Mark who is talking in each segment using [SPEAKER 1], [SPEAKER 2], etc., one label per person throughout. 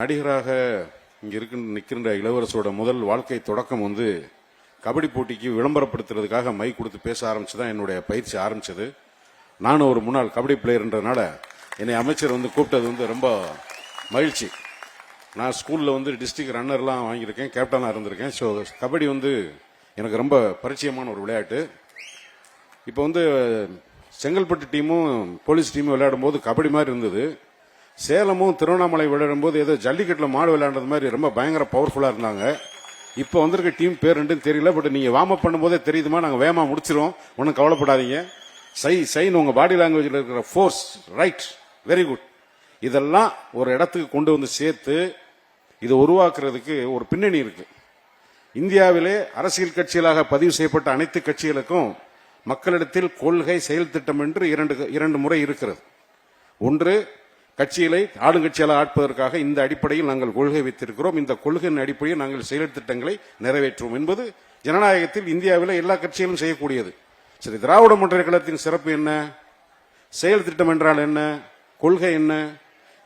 [SPEAKER 1] நடிகராக இங்க நிற்கின்ற இளவரசோட முதல் வாழ்க்கை தொடக்கம் கபடி போட்டிக்கு விளம்பரப்படுத்துறதுக்காக மைக் கொடுத்து பேச ஆரம்பிச்சுதான் என்னுடைய பயிற்சி ஆரம்பிச்சது. நானும் ஒரு முன்னாள் கபடி பிளேயர்ன்றனால என்னை அமைச்சர் கூப்பிட்டது ரொம்ப மகிழ்ச்சி. நான் ஸ்கூல்ல டிஸ்ட்ரிக்ட் ரன்னர்லாம் வாங்கியிருக்கேன், கேப்டனா இருந்திருக்கேன். ஸோ கபடி எனக்கு ரொம்ப பரிச்சயமான ஒரு விளையாட்டு. இப்போ செங்கல்பட்டு டீமும் போலீஸ் டீமும் விளையாடும் போது கபடி மாதிரி இருந்தது. சேலமும் திருவண்ணாமலை விளையாடும் போது ஏதோ ஜல்லிக்கட்டில் மாடு விளையாடுறது மாதிரி ரொம்ப பயங்கர பவர்ஃபுல்லா இருந்தாங்க. இப்போ வந்திருக்க டீம் பேர் தெரியல, பட் நீங்க வார்ம் அப் பண்ணும்போதே தெரியுதுமா, நாங்க வேகமா முடிச்சிருவோம், ஒன்னும் கவலைப்படாதீங்க. சைன் உங்க பாடி லாங்குவேஜ்ல இருக்கிற ஃபோர்ஸ் ரைட், வெரி குட். இதெல்லாம் ஒரு இடத்துக்கு கொண்டு சேர்த்து இதை உருவாக்குறதுக்கு ஒரு பின்னணி இருக்கு. இந்தியாவிலே அரசியல் கட்சிகளாக பதிவு செய்யப்பட்ட அனைத்து கட்சிகளுக்கும் மக்களிடத்தில் கொள்கை செயல் திட்டம் என்று இரண்டு முறை இருக்கிறது. ஒன்று, கட்சிகளை ஆளுங்கட்சியால் ஆட்பதற்காக இந்த அடிப்படையில் நாங்கள் கொள்கை வைத்திருக்கிறோம், இந்த கொள்கையின் அடிப்படையில் நாங்கள் செயல் திட்டங்களை நிறைவேற்றுவோம் என்பது ஜனநாயகத்தில் இந்தியாவில் எல்லா கட்சிகளும் செய்யக்கூடியது. சரி, திராவிட முன்னேற்ற கழகத்தின் சிறப்பு என்ன? செயல் திட்டம் என்றால் என்ன? கொள்கை என்ன?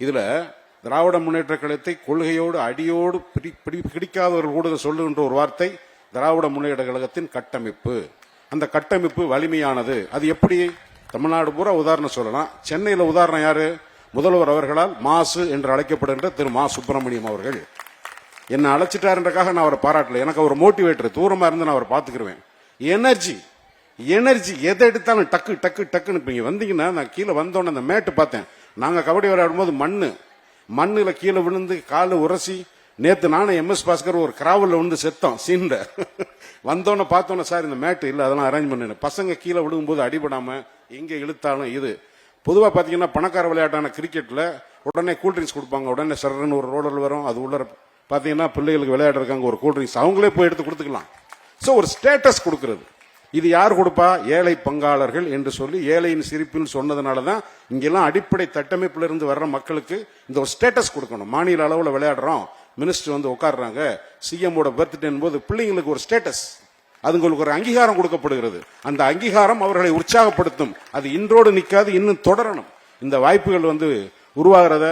[SPEAKER 1] இதுல திராவிட முன்னேற்ற கழகத்தை கொள்கையோடு அடியோடு பிடிக்காதவர்கள் கூட சொல்லுகின்ற ஒரு வார்த்தை திராவிட முன்னேற்ற கழகத்தின் கட்டமைப்பு. அந்த கட்டமைப்பு வலிமையானது. அது எப்படி? தமிழ்நாடு பூரா உதாரணம் சொல்லலாம். சென்னையில உதாரணம் யாரு? முதல்வர் அவர்களால் மாசு என்று அழைக்கப்படுகின்ற திரு மா சுப்பிரமணியம் அவர்கள். என்ன அழைச்சிட்டாருன்றக்காக நான் அவரை பாராட்டல, எனக்கு அவர் மோட்டிவேட்டர். தூரமா இருந்து நான் அவரை பாத்துக்கிருவேன். எனர்ஜி எதை எடுத்தாலும் டக்கு டக்கு டக்குன்னு. இப்ப இங்க வந்தீங்கன்னா நான் கீழே வந்தோன்னு அந்த மேட்டு பார்த்தேன். நாங்க கபடி விளையாடும் போது மண்ணுல கீழே விழுந்து காலு உரசி, நேத்து நானும் MS பாஸ்கர் ஒரு கிராவல்ல செத்தோம் சீண்ட. வந்தோன்னு பார்த்தோன்னு, சார் இந்த மேட்டு இல்ல, அதெல்லாம் அரேஞ்ச் பண்ணு. பசங்க கீழே விழுகும்போது அடிபடாம எங்க இழுத்தாலும். இது பொதுவா பாத்தீங்கன்னா பணக்கார விளையாட்டான கிரிக்கெட்ல உடனே கூல்ட்ரிங்க்ஸ் கொடுப்பாங்க, உடனே சரன்னு ஒரு ரோடல் வரும், அது உள்ள பாத்தீங்கன்னா பிள்ளைகளுக்கு விளையாடுறதுக்காங்க ஒரு கூல்ட்ரிங்க்ஸ் அவங்களே போய் எடுத்து கொடுத்துக்கலாம். சோ ஒரு ஸ்டேட்டஸ் கொடுக்கிறது. இது யார் கொடுப்பா? ஏழை பங்காளர்கள் என்று சொல்லி ஏழையின் சிரிப்பில் சொன்னதுனாலதான் இங்கெல்லாம் அடிப்படை தட்டமைப்புல இருந்து வர்ற மக்களுக்கு இந்த ஒரு ஸ்டேட்டஸ் கொடுக்கணும். மாநில அளவுல விளையாடுறோம், மினிஸ்டர் உட்காடுறாங்க, CM பர்த்டே போது பிள்ளைங்களுக்கு ஒரு ஸ்டேட்டஸ், அதுங்களுக்கு ஒரு அங்கீகாரம் கொடுக்கப்படுகிறது. அந்த அங்கீகாரம் அவர்களை உற்சாகப்படுத்தும். அது இன்றோடு நிற்காது, இன்னும் தொடரணும். இந்த வாய்ப்புகள் உருவாகிறத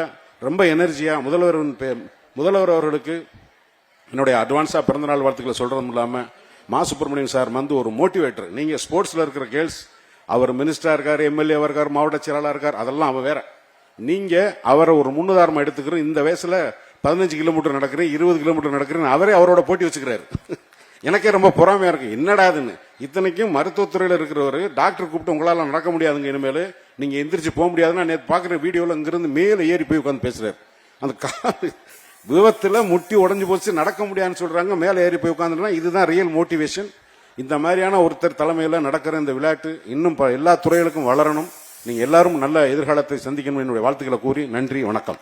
[SPEAKER 1] ரொம்ப எனர்ஜியா முதல்வர் அவர்களுக்கு என்னுடைய அட்வான்ஸா பிறந்தநாள் வாழ்த்துக்களை சொல்றதும் இல்லாம, மா சுப்பிரமணியம் சார் ஒரு மோட்டிவேட்டர். நீங்க ஸ்போர்ட்ஸ்ல இருக்கிற கேர்ள்ஸ், அவர் மினிஸ்டரா இருக்காரு, MLA இருக்காரு, மாவட்ட செயலாளர் இருக்காரு, அதெல்லாம் அவ வேற. நீங்க அவரை ஒரு முன்னுதாரணமா எடுத்துக்கிறோம். இந்த வயசுல 15 கிலோமீட்டர் நடக்கிறேன், 20 கிலோமீட்டர் நடக்கிறேன், அவரே அவரோட போட்டி வச்சுக்கிறாரு. எனக்கே ரொம்ப பொறாமையா இருக்கு, என்னடாதுன்னு. இத்தனைக்கும் மருத்துவத்துறையில இருக்கிறவரு டாக்டர் கூப்பிட்டு உங்களால நடக்க முடியாதுங்க, இனிமேல் நீங்க எந்திரிச்சு போக முடியாதுன்னா நேற்று பாக்குற வீடியோல இங்கிருந்து மேல ஏறி போய் உட்காந்து பேசுறாரு. அந்த கால விபத்துல முட்டி உடஞ்சு போச்சு, நடக்க முடியாதுன்னு சொல்றாங்க, மேல ஏறி போய் உட்காந்துனா இதுதான் ரியல் மோட்டிவேஷன். இந்த மாதிரியான ஒருத்தர் தலைமையில நடக்கிற இந்த விளையாட்டு இன்னும் எல்லா துறைகளுக்கும் வளரணும். நீங்க எல்லாரும் நல்ல எதிர்காலத்தை சந்திக்கணும் என்னுடைய வாழ்த்துக்களை கூறி நன்றி, வணக்கம்.